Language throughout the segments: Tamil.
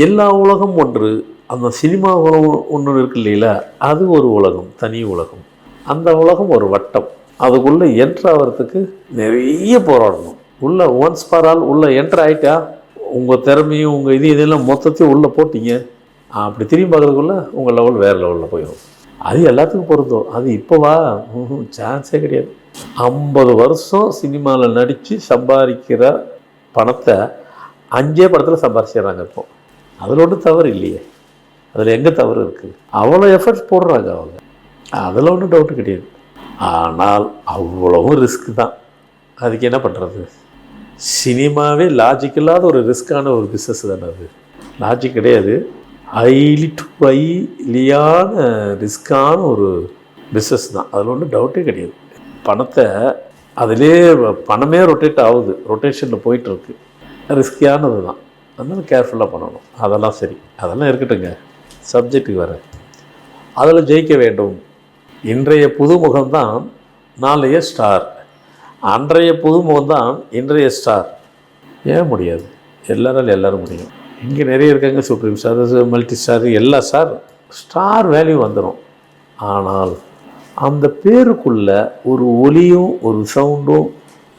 எல்லா உலகம் ஒன்று, அந்த சினிமா உலகம் ஒன்று இருக்கு இல்லைங்களா, அது ஒரு உலகம், தனி உலகம். அந்த உலகம் ஒரு வட்டம். அதுக்குள்ளே என்ட்ரு ஆகிறதுக்கு நிறைய போராடணும். உள்ளே ஒன்ஸ் ஃபார் ஆல் உள்ளே என்ட்ரு ஆகிட்டா உங்கள் திறமையும் உங்கள் இதெல்லாம் மொத்தத்தையும் உள்ளே போட்டிங்க, அப்படி திரும்பி பார்க்குறதுக்குள்ளே உங்கள் லெவல் வேறு லெவலில் போயிடும். அது எல்லாத்துக்கும் பொருந்தும். அது இப்போவா சான்ஸே கிடையாது. 50 வருஷம் சினிமாவில் நடித்து சம்பாதிக்கிற பணத்தை 5 படத்தில் சம்பாதிச்சிடுறாங்க. இப்போ அதில் ஒன்றும் தவறு இல்லையே, அதில் எங்கே தவறு இருக்குது? அவ்வளோ எஃபர்ட்ஸ் போடுறாங்க அவங்க, அதில் ஒன்றும் டவுட்டு கிடையாது. ஆனால் அவ்வளவும் ரிஸ்க்கு தான். அதுக்கு என்ன பண்ணுறது? சினிமாவே லாஜிக் இல்லாத ஒரு ரிஸ்க்கான ஒரு பிஸ்னஸ் தானே அது. லாஜிக் கிடையாது, ஹைலியான ரிஸ்க்கான ஒரு பிஸ்னஸ் தான். அதில் ஒன்றும் டவுட்டே கிடையாது. பணத்தை அதிலே பணமே ரொட்டேட் ஆகுது, ரொட்டேஷனில் போயிட்டுருக்கு. ரிஸ்கியானது தான், அதனால் கேர்ஃபுல்லாக பண்ணணும். அதெல்லாம் சரி, அதெல்லாம் இருக்கட்டுங்க. சப்ஜெக்ட்டுக்கு வர அதில் ஜெயிக்க வேண்டும். இன்றைய புதுமுகம்தான் நாளைய ஸ்டார், அன்றைய புதுமுகம்தான் இன்றைய ஸ்டார். ஏன் முடியாது? எல்லோரும் முடியும். இங்கே நிறைய இருக்காங்க, சுப்ரீம் ஸ்டார், மல்டி ஸ்டார், எல்லா ஸ்டார் வேல்யூ வந்துடும். ஆனால் அந்த பேருக்குள்ளே ஒரு ஒலியும் ஒரு சவுண்டும்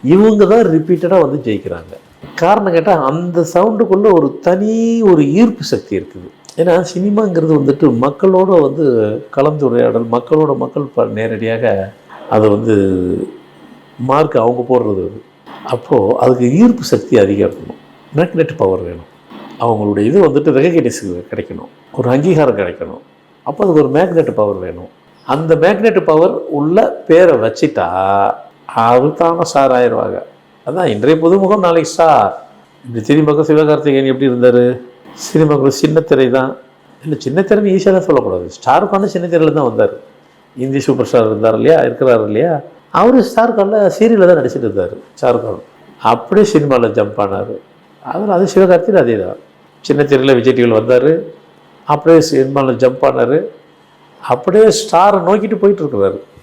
இவங்க தான் ரிப்பீட்டடாக வந்து ஜெயிக்கிறாங்க. காரணம் கேட்டால் அந்த சவுண்டுக்குள்ளே ஒரு தனி ஒரு ஈர்ப்பு சக்தி இருக்குது. ஏன்னா சினிமாங்கிறது வந்துட்டு மக்களோடு வந்து கலந்துரையாடல், மக்கள் நேரடியாக அதை வந்து மார்க் அவங்க போடுறது. அப்போது அதுக்கு ஈர்ப்பு சக்தி அதிகம் இருக்கணும், மேக்னெட் பவர் வேணும். அவங்களுடைய இது வந்துட்டு ரெகக்னைஸ் கிடைக்கணும், ஒரு அங்கீகாரம் கிடைக்கணும். அப்போ அதுக்கு ஒரு மேக்னெட் பவர் வேணும். அந்த மேக்னெட் பவர் உள்ள பேரை வச்சிட்டா அது தானே ஸ்டார் ஆயிடுவாங்க. அதான் இன்றைய புதுமுகம் நாளைக்கு ஸ்டார். இப்படி சினிமாவுக்கு சிவகார்த்திகேயன் எப்படி இருந்தார்? சினிமாவுக்கு சின்னத்திரை தான், இல்லை சின்னத்திரைன்னு ஈஸியாக தான் சொல்லக்கூடாது, ஸ்டாருக்கான சின்னத்திரையில் தான் வந்தார். இந்தி சூப்பர் ஸ்டார் இருந்தார் இல்லையா, இருக்கிறார் இல்லையா, அவர் ஸ்டாருக்கானில் சீரியலில் தான் நடிச்சிட்டு இருந்தார். ஷாருக்கான் அப்படியே சினிமாவில் ஜம்ப் ஆனார். அது சிவகார்த்திகேயன் அதே தான். சின்னத்திரையில் விஜய் டிவியில் வந்தார், அப்படியே சினிமாவில் ஜம்ப் ஆனார், அப்படியே ஸ்டாரை நோக்கிட்டு போயிட்டுருக்குறாரு.